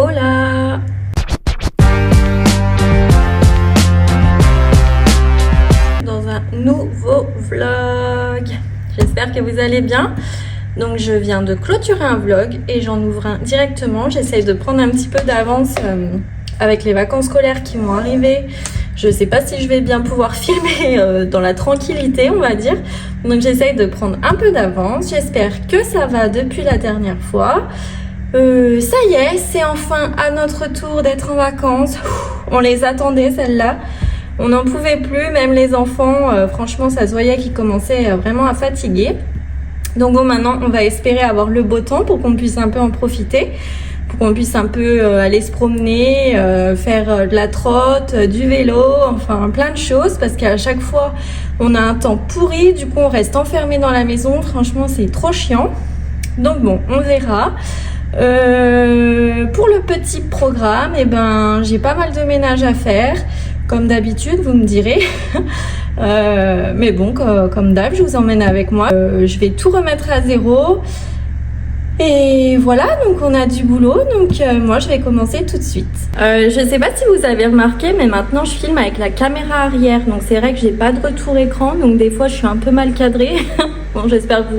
Hola! Dans un nouveau vlog. J'espère que vous allez bien. Donc je viens de clôturer un vlog et j'en ouvre un directement. J'essaye de prendre un petit peu d'avance avec les vacances scolaires qui vont arriver. Je sais pas si je vais bien pouvoir filmer dans la tranquillité, on va dire. Donc j'essaye de prendre un peu d'avance. J'espère que ça va depuis la dernière fois. Ça y est, c'est enfin à notre tour d'être en vacances. On les attendait celles-là. On n'en pouvait plus, même les enfants. Franchement, ça se voyait qu'ils commençaient vraiment à fatiguer. Donc bon, maintenant, on va espérer avoir le beau temps pour qu'on puisse un peu en profiter, pour qu'on puisse un peu aller se promener, faire de la trotte, du vélo, enfin plein de choses, parce qu'à chaque fois, on a un temps pourri. Du coup, on reste enfermé dans la maison. Franchement, c'est trop chiant. Donc bon, on verra. Pour le petit programme, j'ai pas mal de ménage à faire, comme d'habitude, vous me direz. Mais bon, comme d'hab, je vous emmène avec moi. Je vais tout remettre à zéro. Et voilà, donc on a du boulot, donc moi je vais commencer tout de suite. Je sais pas si vous avez remarqué, mais maintenant je filme avec la caméra arrière, donc c'est vrai que j'ai pas de retour écran, donc des fois je suis un peu mal cadrée. Bon, j'espère que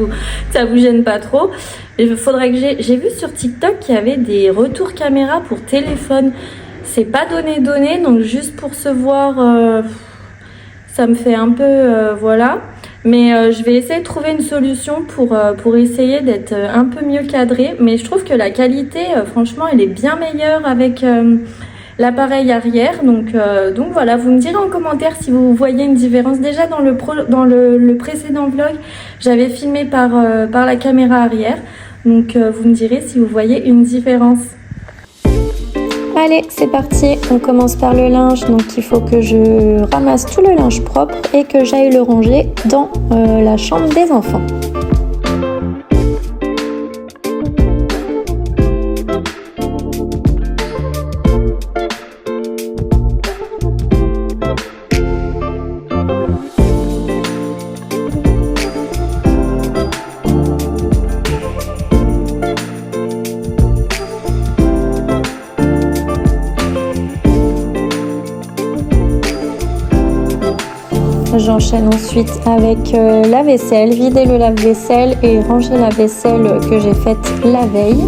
ça vous gêne pas trop. Il faudrait que j'ai vu sur TikTok qu'il y avait des retours caméra pour téléphone. C'est pas donné, donc juste pour se voir, ça me fait un peu voilà. Mais je vais essayer de trouver une solution pour essayer d'être un peu mieux cadrée. Mais je trouve que la qualité, franchement, elle est bien meilleure avec l'appareil arrière. Donc voilà, vous me direz en commentaire si vous voyez une différence. Déjà dans le précédent vlog, j'avais filmé par la caméra arrière. Donc vous me direz si vous voyez une différence. Allez, c'est parti, on commence par le linge, donc il faut que je ramasse tout le linge propre et que j'aille le ranger dans la chambre des enfants. J'enchaîne ensuite avec la vaisselle, vider le lave-vaisselle et ranger la vaisselle que j'ai faite la veille.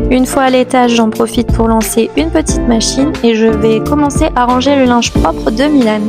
Une fois à l'étage, j'en profite pour lancer une petite machine et je vais commencer à ranger le linge propre de Milan.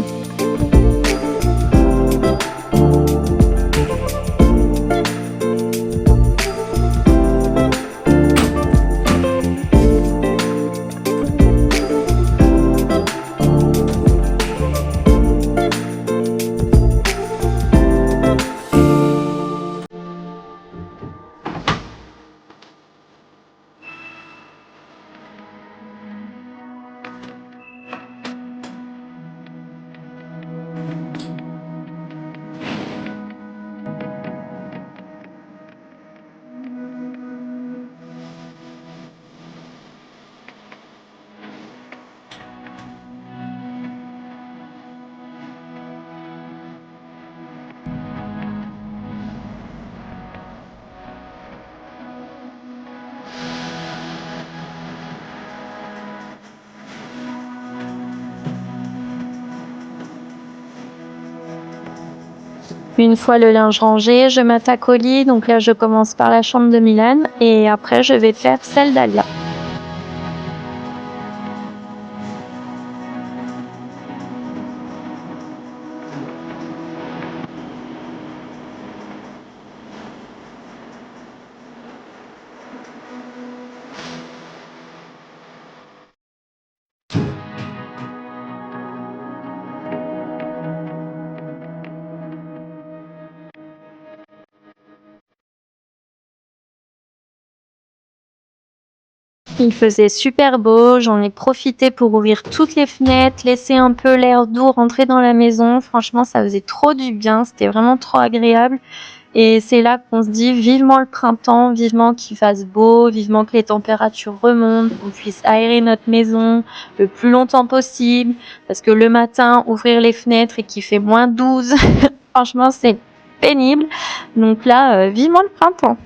Une fois le linge rangé, je m'attaque au lit. Donc là, je commence par la chambre de Milan et après, je vais faire celle d'Alia. Il faisait super beau, j'en ai profité pour ouvrir toutes les fenêtres, laisser un peu l'air doux rentrer dans la maison. Franchement, ça faisait trop du bien, c'était vraiment trop agréable. Et c'est là qu'on se dit vivement le printemps, vivement qu'il fasse beau, vivement que les températures remontent, qu'on puisse aérer notre maison le plus longtemps possible. Parce que le matin, ouvrir les fenêtres et qu'il fait -12, franchement, c'est pénible. Donc là, vivement le printemps.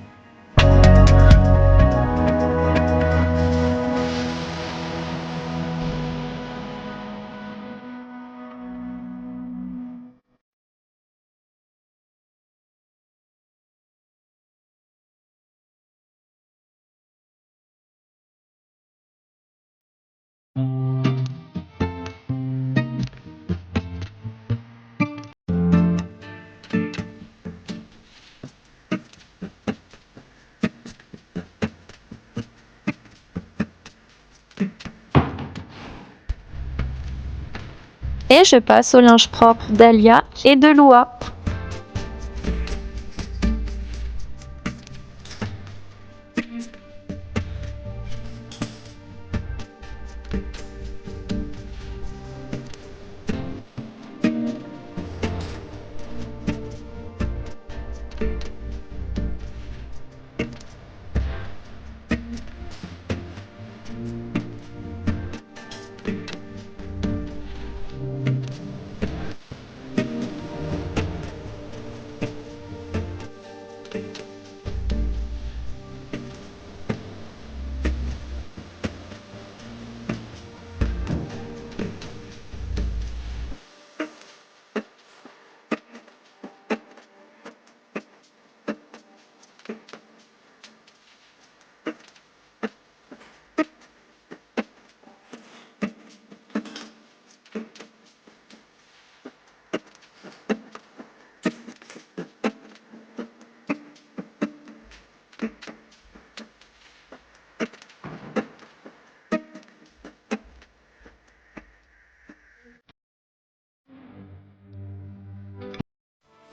Et je passe au linge propre d'Alia et de Loa.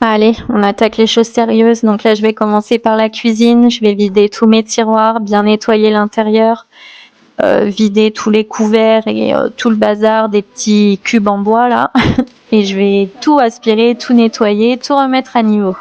Allez, on attaque les choses sérieuses. Donc là, je vais commencer par la cuisine. Je vais vider tous mes tiroirs, bien nettoyer l'intérieur, vider tous les couverts et tout le bazar des petits cubes en bois là. Et je vais tout aspirer, tout nettoyer, tout remettre à niveau.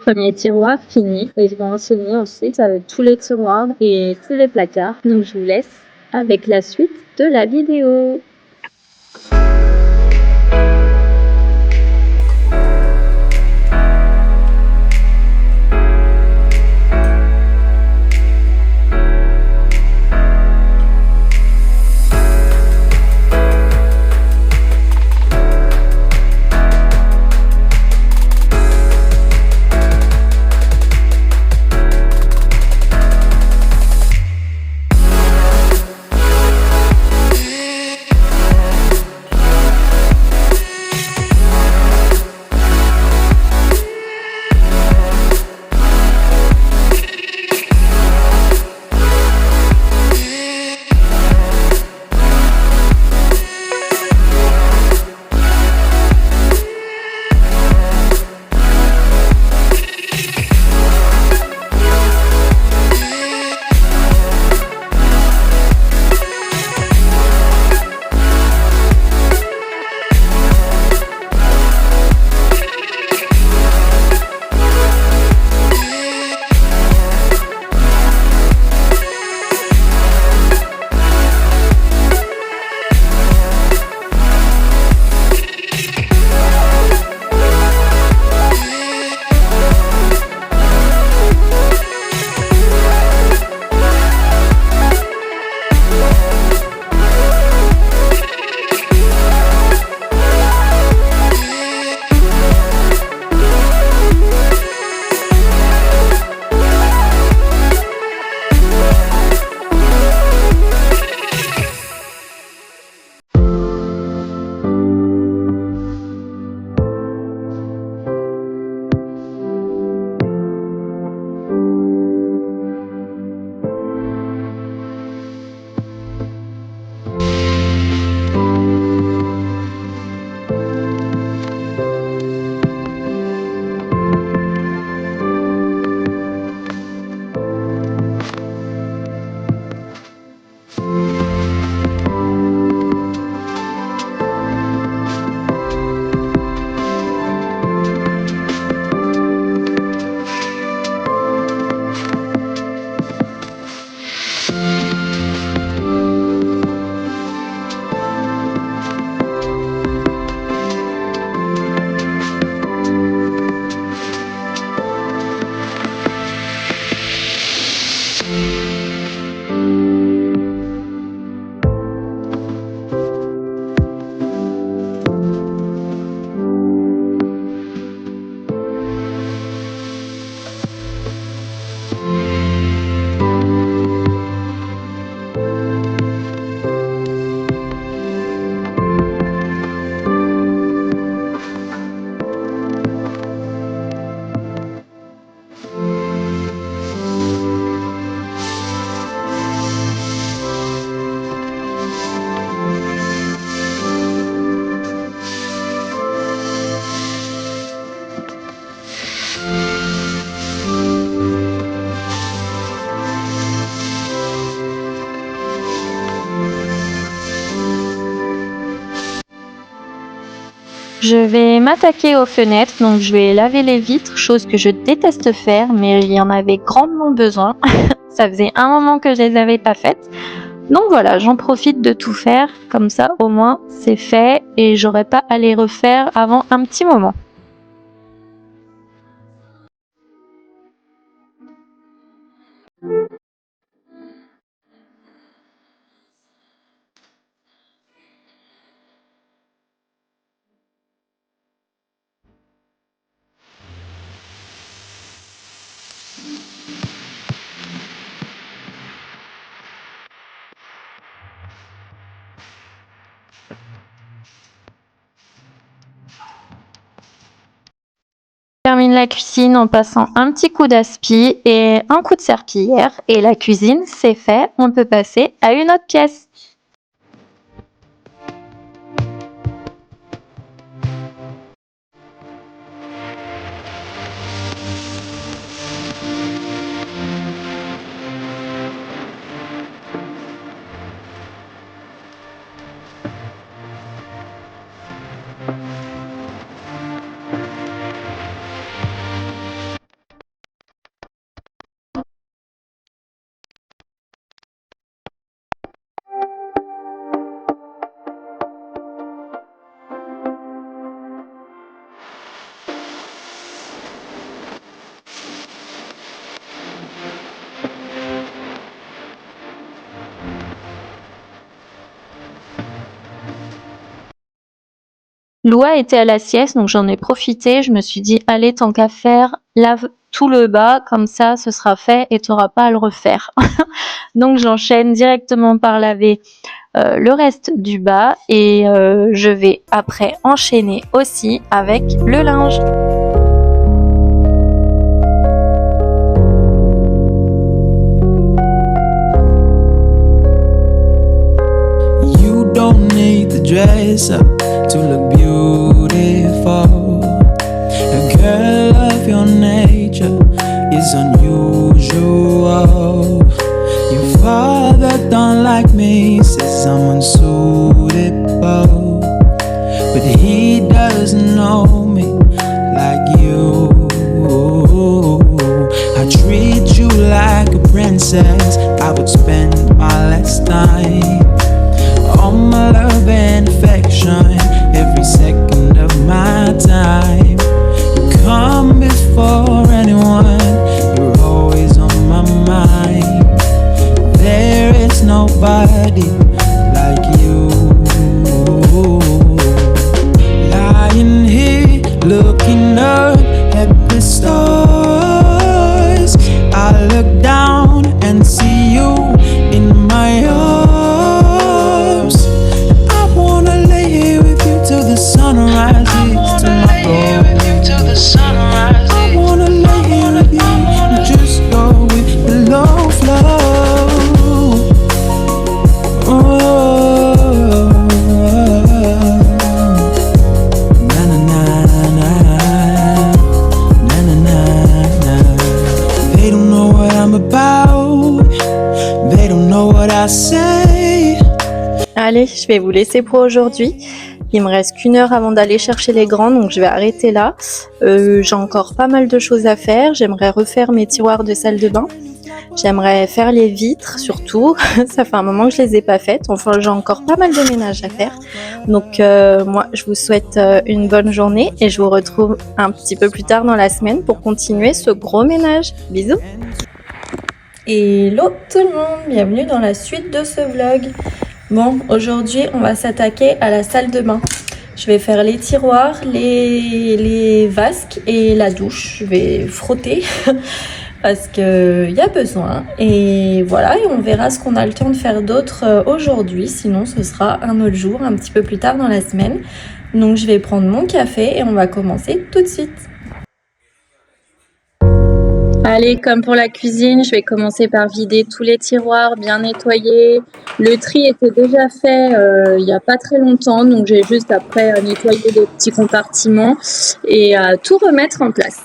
Premier tiroir fini et je vais enchaîner ensuite avec tous les tiroirs et tous les placards. Donc je vous laisse avec la suite de la vidéo. Je vais m'attaquer aux fenêtres, donc je vais laver les vitres, chose que je déteste faire, mais il y en avait grandement besoin. Ça faisait un moment que je les avais pas faites. Donc voilà, j'en profite de tout faire, comme ça au moins c'est fait et j'aurai pas à les refaire avant un petit moment. Je termine la cuisine en passant un petit coup d'aspi et un coup de serpillière et la cuisine c'est fait, on peut passer à une autre pièce. Loa était à la sieste, donc j'en ai profité. Je me suis dit, allez, tant qu'à faire, lave tout le bas, comme ça, ce sera fait et tu n'auras pas à le refaire. Donc j'enchaîne directement par laver le reste du bas et je vais après enchaîner aussi avec le linge. You don't need to dress up to look beautiful. A girl of your nature is unusual. Your father don't like me, says I'm unsuitable, but he doesn't know me like you. I treat you like a princess. I would spend my last time, all my love and affection, every second of my time. You come before anyone, you're always on my mind. There is nobody like you. Lying here, looking up at the stars, I look down and see you in my arms. I wanna lay here with you till the sun rises tomorrow. I wanna lay here with you and just go with the low flow. Oh, na na na na, na na na na. They don't know what I'm about. They don't know what I say. Allez, je vais vous laisser pour aujourd'hui. Il me reste qu'une heure avant d'aller chercher les grands, donc je vais arrêter là. J'ai encore pas mal de choses à faire. J'aimerais refaire mes tiroirs de salle de bain. J'aimerais faire les vitres surtout. Ça fait un moment que je les ai pas faites. Enfin, j'ai encore pas mal de ménage à faire. Donc moi, je vous souhaite une bonne journée et je vous retrouve un petit peu plus tard dans la semaine pour continuer ce gros ménage. Bisous! Hello tout le monde, bienvenue dans la suite de ce vlog. Bon, aujourd'hui on va s'attaquer à la salle de bain. Je vais faire les tiroirs, les vasques et la douche. Je vais frotter parce qu'il y a besoin. Et voilà, et on verra ce qu'on a le temps de faire d'autre aujourd'hui. Sinon ce sera un autre jour, un petit peu plus tard dans la semaine. Donc je vais prendre mon café et on va commencer tout de suite. Allez, comme pour la cuisine, je vais commencer par vider tous les tiroirs, bien nettoyer. Le tri était déjà fait il n'y a pas très longtemps, donc j'ai juste après nettoyé les petits compartiments et tout remettre en place.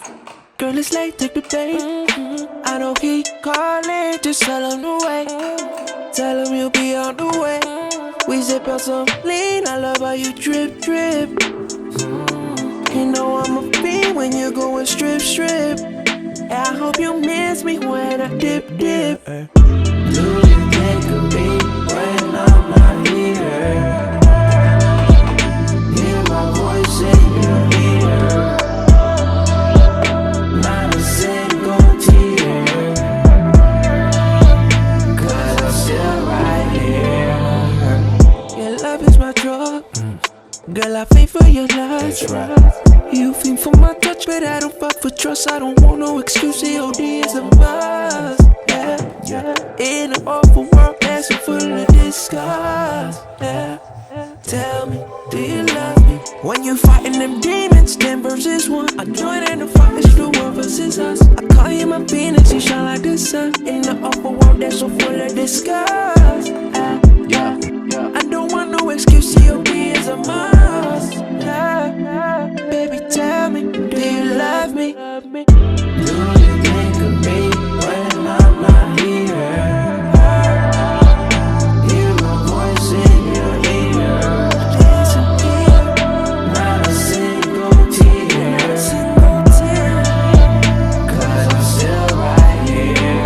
Girl, it's late, take the bait. I know he calling, just tell him to wait. Tell him you'll be on the way. We zip out some lean, I love how you drip, drip. You know I'm a fiend when you're going strip, strip. I hope you miss me when I dip, dip. Do you think of me when I'm not here? Hear my voice in your ear. Not a single tear, 'cause I'm still right here. Your love is my drug. Girl, I fiend for your love. That's right. You fiend for my touch, but I don't fuck for trust. I don't want no excuse. COD is a must. Yeah, yeah. In an awful world that's so full of disgust. Yeah. Tell me, do you love me? When you fighting them demons, 10 versus 1. I join in the fight, it's the 1 versus us. I call you my Venus, you shine like the sun. In the awful world that's so full of disgust. Yeah, yeah. I don't want no excuse, COD is a must. Yeah. Baby, tell me, do you love me? Do you think of me when I'm not here? Hear my voice in your ear. Listen here, not a single tear, 'cause I'm still right here.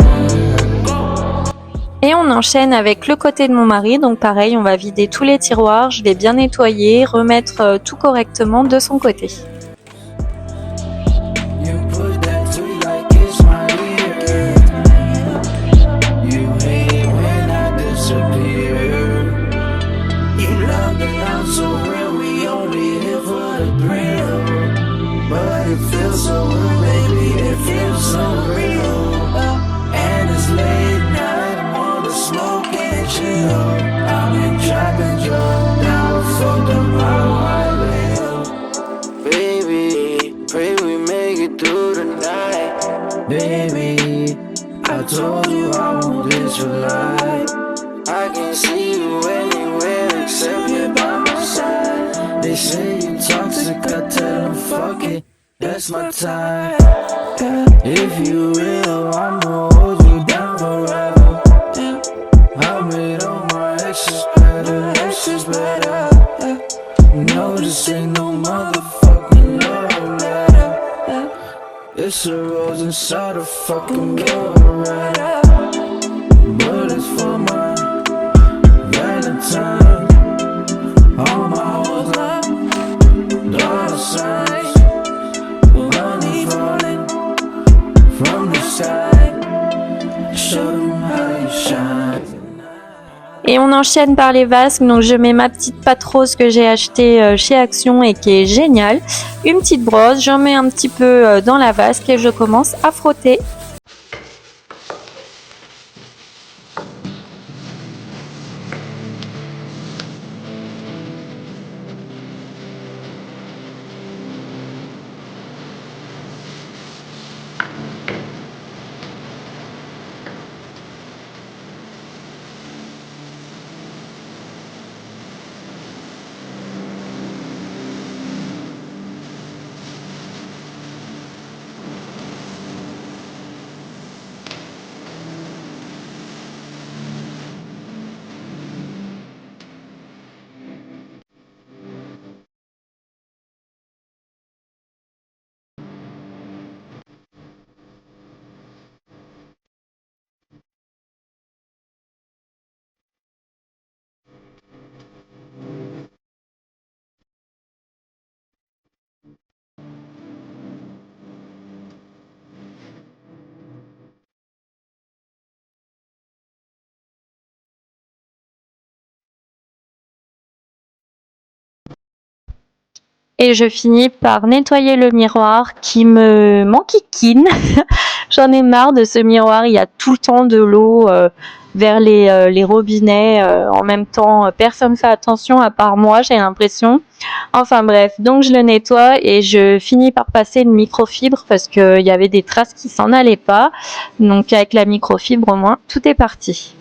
Et on enchaîne avec le côté de mon mari, donc pareil, on va vider tous les tiroirs, je vais bien nettoyer, remettre tout correctement de son côté. You put that tweet like it's my ear. You hate when I disappear. You love the not so real, we only here for the thrill. But it feels so real, baby, it feels so real. And it's late night on the smoke and chill. I've been trapping drunk, now I fucked up how I live. Baby, pray we make it through the night. Baby, I told you I want this for life. I can see you anywhere except you're by my side. They say you toxic, I tell them fuck it, that's my time. If you real, I'ma hold you down forever. I made all my exes better, exes better. No, this ain't no motherfucking love letter. It's a rose inside a fucking letter. But it's for my Valentine. All my old love, dollar signs, money falling from the sky. Show them how you shine. Et on enchaîne par les vasques, donc je mets ma petite pâte rose que j'ai achetée chez Action et qui est géniale. Une petite brosse, j'en mets un petit peu dans la vasque et je commence à frotter. Et je finis par nettoyer le miroir qui me m'enquiquine. J'en ai marre de ce miroir, il y a tout le temps de l'eau vers les robinets. En même temps, personne ne fait attention à part moi, j'ai l'impression. Enfin bref, donc je le nettoie et je finis par passer une microfibre parce qu'il y avait des traces qui s'en allaient pas. Donc avec la microfibre au moins, tout est parti.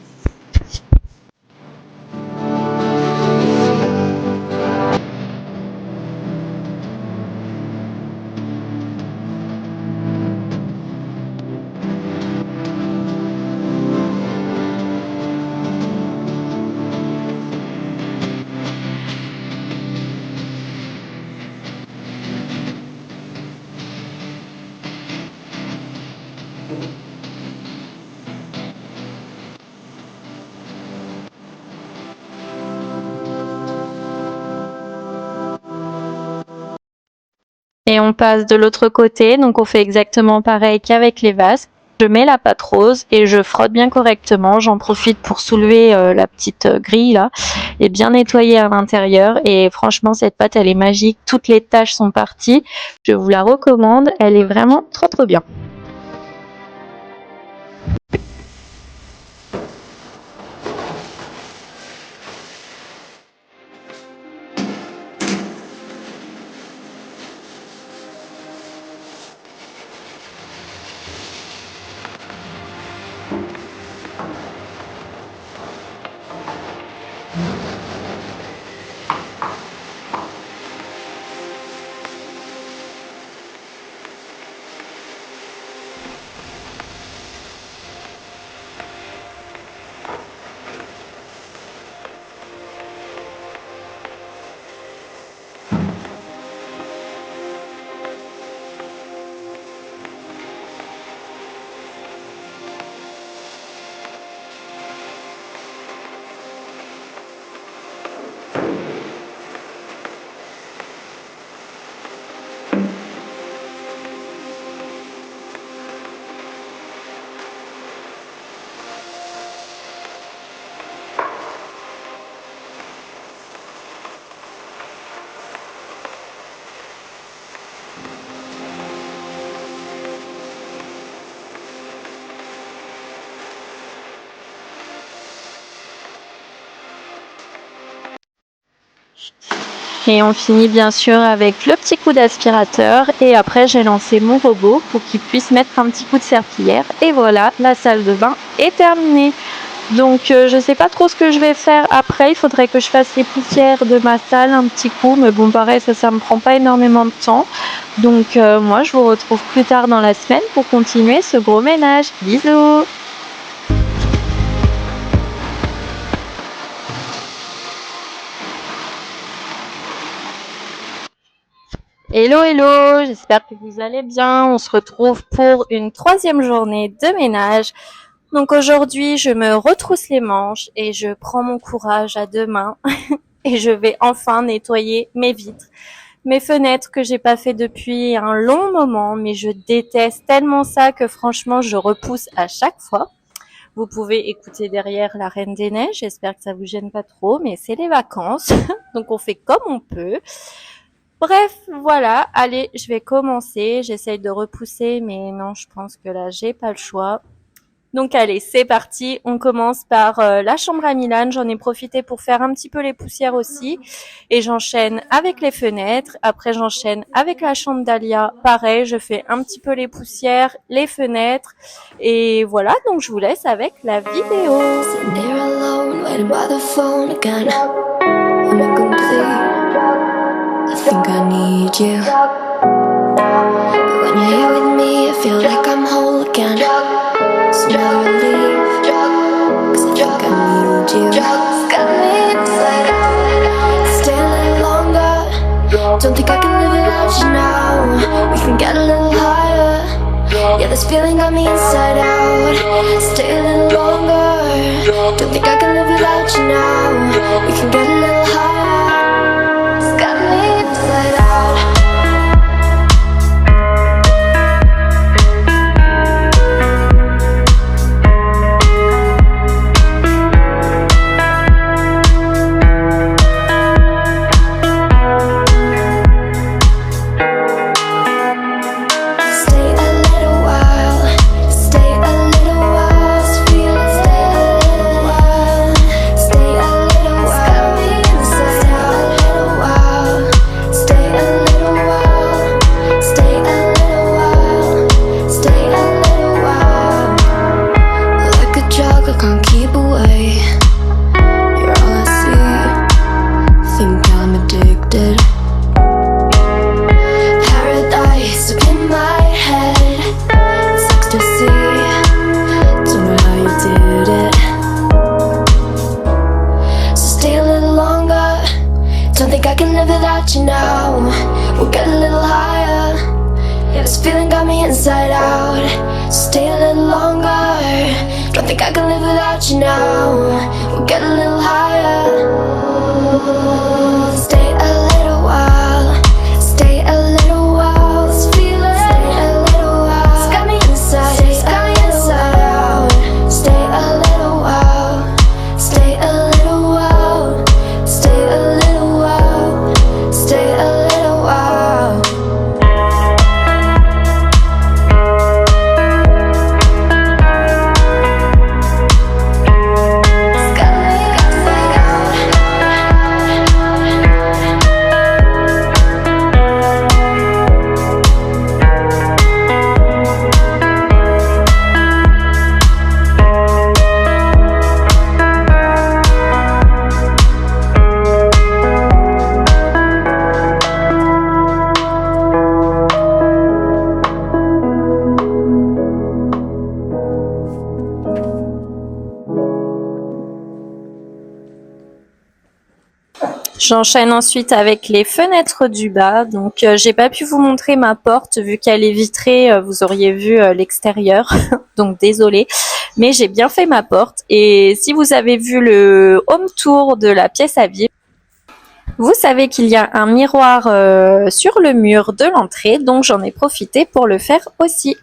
Et on passe de l'autre côté, donc on fait exactement pareil qu'avec les vases. Je mets la pâte rose et je frotte bien correctement. J'en profite pour soulever la petite grille là et bien nettoyer à l'intérieur. Et franchement, cette pâte, elle est magique. Toutes les taches sont parties. Je vous la recommande. Elle est vraiment trop bien. Et on finit bien sûr avec le petit coup d'aspirateur et après j'ai lancé mon robot pour qu'il puisse mettre un petit coup de serpillière et voilà, la salle de bain est terminée. Donc je sais pas trop ce que je vais faire après, il faudrait que je fasse les poussières de ma salle un petit coup, mais bon pareil ça me prend pas énormément de temps. Donc moi je vous retrouve plus tard dans la semaine pour continuer ce gros ménage. Bisous! Hello, j'espère que vous allez bien. On se retrouve pour une 3e journée de ménage. Donc aujourd'hui, je me retrousse les manches et je prends mon courage à 2 mains et je vais enfin nettoyer mes vitres. Mes fenêtres que j'ai pas fait depuis un long moment, mais je déteste tellement ça que franchement, je repousse à chaque fois. Vous pouvez écouter derrière la Reine des Neiges. J'espère que ça vous gêne pas trop, mais c'est les vacances. Donc on fait comme on peut. Bref, voilà, allez, je vais commencer. J'essaye de repousser, mais non, je pense que là, j'ai pas le choix. Donc allez, c'est parti. On commence par la chambre à Milan. J'en ai profité pour faire un petit peu les poussières aussi. Et j'enchaîne avec les fenêtres. Après, j'enchaîne avec la chambre d'Alia. Pareil, je fais un petit peu les poussières, les fenêtres. Et voilà, donc je vous laisse avec la vidéo. I think I need you, but when you're here with me I feel like I'm whole again. So now you leave, 'cause I think I need you. Got me inside out, stay a little longer. Don't think I can live without you now. We can get a little higher. Yeah, this feeling got me inside out. Stay a little longer. Don't think I can live without you now. We can get a little higher. Inside out, stay a little longer. Don't think I can live without you now. We'll get a little higher. Stay a little while, stay a little while. J'enchaîne ensuite avec les fenêtres du bas. Donc j'ai pas pu vous montrer ma porte vu qu'elle est vitrée, vous auriez vu l'extérieur. Donc désolée, mais j'ai bien fait ma porte. Et si vous avez vu le home tour de la pièce à vivre, vous savez qu'il y a un miroir sur le mur de l'entrée, donc j'en ai profité pour le faire aussi.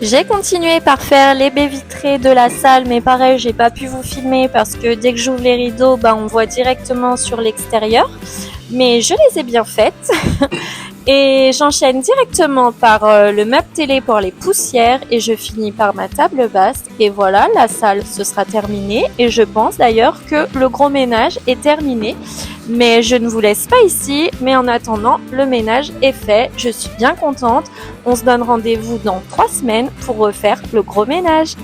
J'ai continué par faire les baies vitrées de la salle, mais pareil, j'ai pas pu vous filmer parce que dès que j'ouvre les rideaux, on voit directement sur l'extérieur. Mais je les ai bien faites. Et j'enchaîne directement par le meuble télé pour les poussières et je finis par ma table basse. Et voilà, la salle ce sera terminée. Et je pense d'ailleurs que le gros ménage est terminé. Mais je ne vous laisse pas ici. Mais en attendant, le ménage est fait. Je suis bien contente. On se donne rendez-vous dans 3 semaines pour refaire le gros ménage.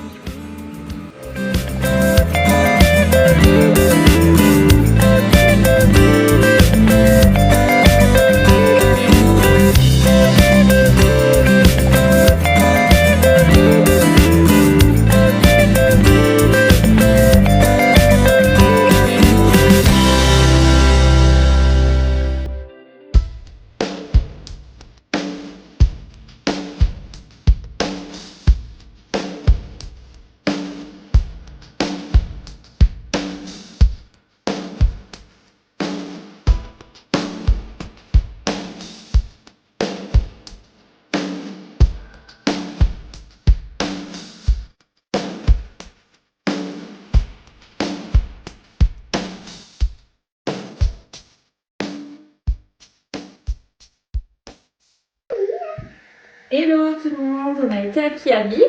Hello tout le monde, on a été à Kiabi,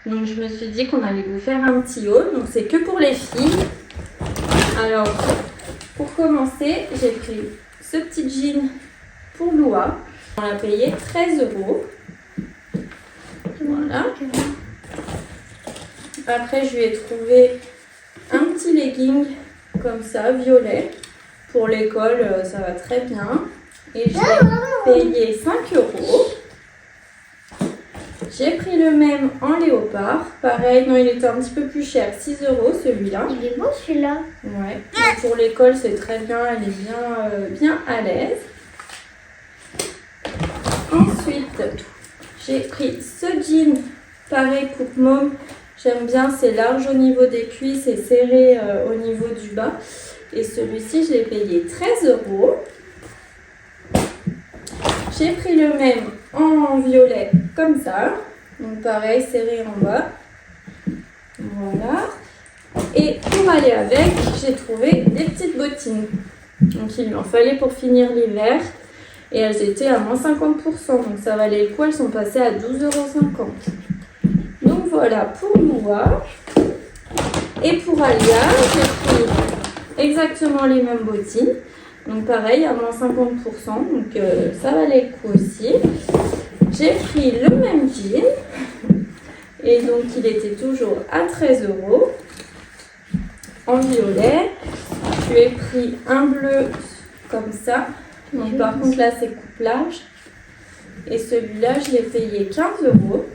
donc je me suis dit qu'on allait vous faire un petit haul, donc c'est que pour les filles. Alors pour commencer, j'ai pris ce petit jean pour Loua, on l'a payé 13 €. Voilà. Après je lui ai trouvé un petit legging comme ça, violet, pour l'école ça va très bien. Et je l'ai payé 5 €. J'ai pris le même en léopard, pareil, non il était un petit peu plus cher, 6 € celui-là. Il est beau celui-là. Ouais, donc pour l'école c'est très bien, elle est bien à l'aise. Ensuite, j'ai pris ce jean, pareil coupe môme, j'aime bien, c'est large au niveau des cuisses et serré au niveau du bas. Et celui-ci je l'ai payé 13 €. J'ai pris le même en violet comme ça, donc pareil serré en bas, voilà. Et pour aller avec, j'ai trouvé des petites bottines, donc il lui en fallait pour finir l'hiver et elles étaient à moins 50%, donc ça valait le coup, elles sont passées à 12,50 €. Donc voilà pour Noah. Et pour Alia, j'ai pris exactement les mêmes bottines. Donc pareil, à moins 50%, donc ça valait le coup aussi. J'ai pris le même jean, et donc il était toujours à 13 € en violet. Je lui ai pris un bleu comme ça, donc par contre là c'est coupe large. Et celui-là, je l'ai payé 15 €.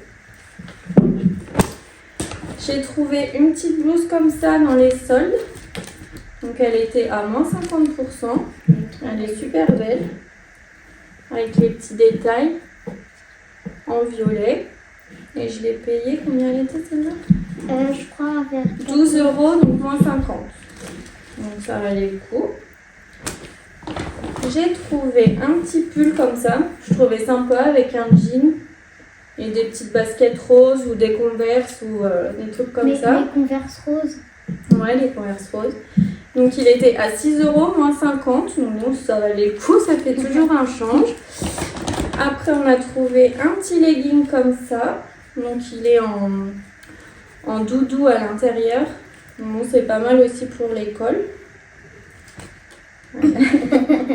J'ai trouvé une petite blouse comme ça dans les soldes. Donc elle était à moins 50%. Elle est super belle. Avec les petits détails en violet. Et je l'ai payée, combien elle était celle-là Je crois vers 12 €, donc moins 50. Donc ça valait le coup. J'ai trouvé un petit pull comme ça. Je trouvais sympa avec un jean Et des petites baskets roses ou des Converse ou des trucs comme ça. Les Converse roses. Ouais, les Converse roses. Donc il était à 6 € moins 50. Donc bon, ça valait le coup, ça fait toujours un change. Après on a trouvé un petit legging comme ça. Donc il est en doudou à l'intérieur. Bon, c'est pas mal aussi pour l'école.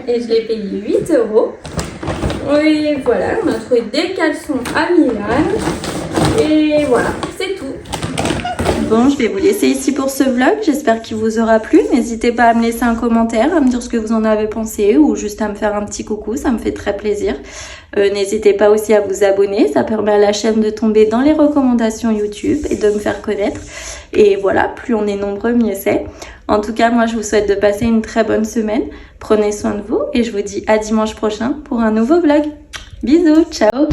Et je l'ai payé 8 €. Et voilà, on a trouvé des caleçons à Milan. Et voilà, c'est tout. Bon, je vais vous laisser ici pour ce vlog. J'espère qu'il vous aura plu. N'hésitez pas à me laisser un commentaire, à me dire ce que vous en avez pensé ou juste à me faire un petit coucou. Ça me fait très plaisir. N'hésitez pas aussi à vous abonner. Ça permet à la chaîne de tomber dans les recommandations YouTube et de me faire connaître. Et voilà, plus on est nombreux, mieux c'est. En tout cas, moi, je vous souhaite de passer une très bonne semaine. Prenez soin de vous et je vous dis à dimanche prochain pour un nouveau vlog. Bisous, ciao!